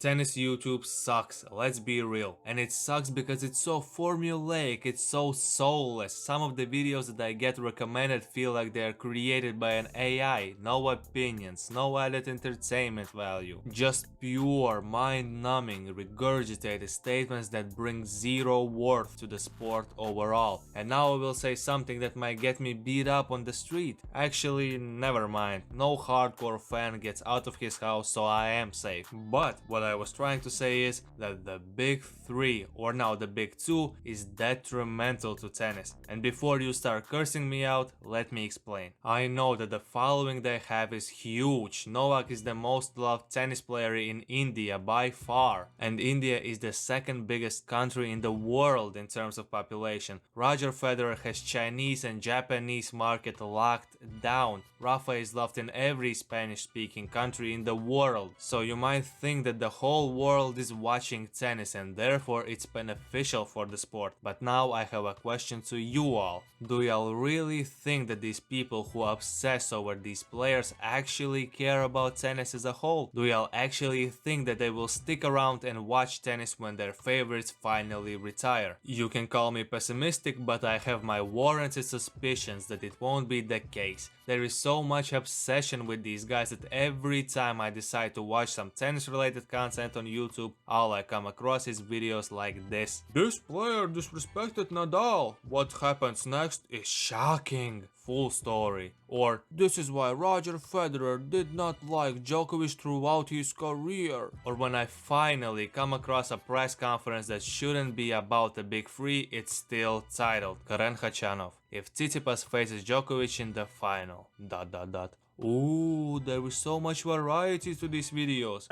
Tennis YouTube sucks, let's be real. And it sucks because it's so formulaic, it's so soulless. Some of the videos that I get recommended feel like they're created by an AI. No opinions, no added entertainment value. Just pure, mind-numbing, regurgitated statements that bring zero worth to the sport overall. And now I will say something that might get me beat up on the street. Actually, never mind. No hardcore fan gets out of his house, so I am safe. But what I was trying to say is that the big three, or now the big two, is detrimental to tennis. And before you start cursing me out, let me explain. I know that the following they have is huge. Novak is the most loved tennis player in India by far. And India is the second biggest country in the world in terms of population. Roger Federer has Chinese and Japanese market locked down. Rafael is loved in every Spanish-speaking country in the world. So you might think that the whole world is watching tennis and therefore it's beneficial for the sport. But now I have a question to you all. Do y'all really think that these people who obsess over these players actually care about tennis as a whole? Do y'all actually think that they will stick around and watch tennis when their favorites finally retire? You can call me pessimistic, but I have my warranted suspicions that it won't be the case. There is so much obsession with these guys that every time I decide to watch some tennis related content on YouTube, all I come across is videos like this. This player disrespected Nadal. What happens next is shocking. Full story. Or this is why Roger Federer did not like Djokovic throughout his career. Or when I finally come across a press conference that shouldn't be about the big three, it's still titled Karen Khachanov. If Tsitsipas faces Djokovic in the final. ... Ooh, there is so much variety to these videos.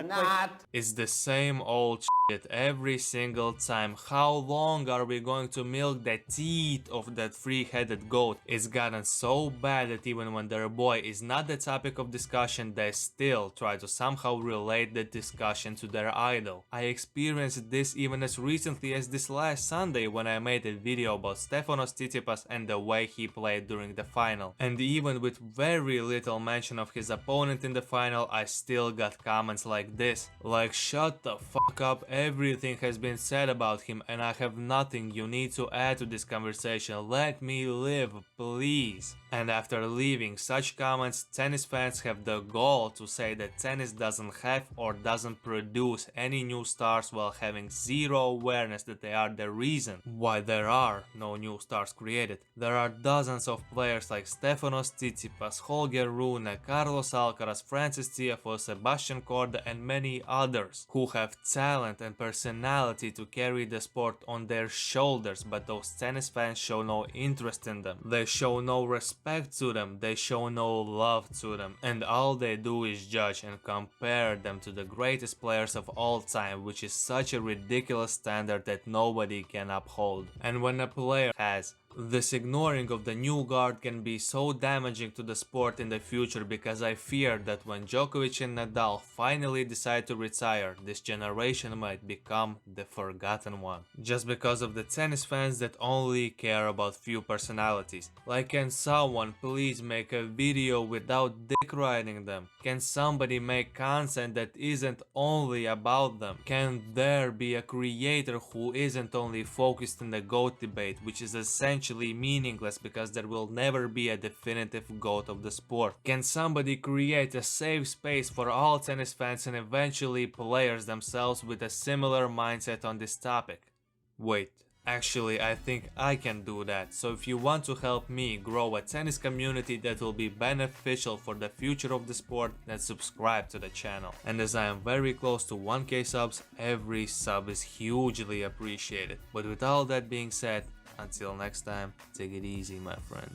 It's the same old shit every single time. How long are we going to milk the teeth of that three-headed goat? It's gotten so bad that even when their boy is not the topic of discussion, they still try to somehow relate the discussion to their idol. I experienced this even as recently as this last Sunday when I made a video about Stefanos Tsitsipas and the way he played during the final. And even with very little mention of his opponent in the final, I still got comments like this. Like, shut the fuck up, everything has been said about him and I have nothing you need to add to this conversation, let me live, please. And after leaving such comments, tennis fans have the gall to say that tennis doesn't have or doesn't produce any new stars while having zero awareness that they are the reason why there are no new stars created. There are dozens of players like Stefanos Tsitsipas, Holger Rune, Carlos Alcaraz, Francis Tiafoe, Sebastian Korda and many others who have talent and personality to carry the sport on their shoulders, but those tennis fans show no interest in them. They show no respect to them, they show no love to them, and all they do is judge and compare them to the greatest players of all time, which is such a ridiculous standard that nobody can uphold. And when a player has this ignoring of the new guard can be so damaging to the sport in the future, because I fear that when Djokovic and Nadal finally decide to retire, this generation might become the forgotten one. Just because of the tennis fans that only care about few personalities. Like, can someone please make a video without dick riding them? Can somebody make content that isn't only about them? Can there be a creator who isn't only focused in the GOAT debate, which is essentially meaningless because there will never be a definitive GOAT of the sport? Can somebody create a safe space for all tennis fans and eventually players themselves with a similar mindset on this topic? Wait, actually I think I can do that. So if you want to help me grow a tennis community that will be beneficial for the future of the sport, then subscribe to the channel. And as I am very close to 1k subs, every sub is hugely appreciated. But with all that being said, until next time, take it easy, my friend.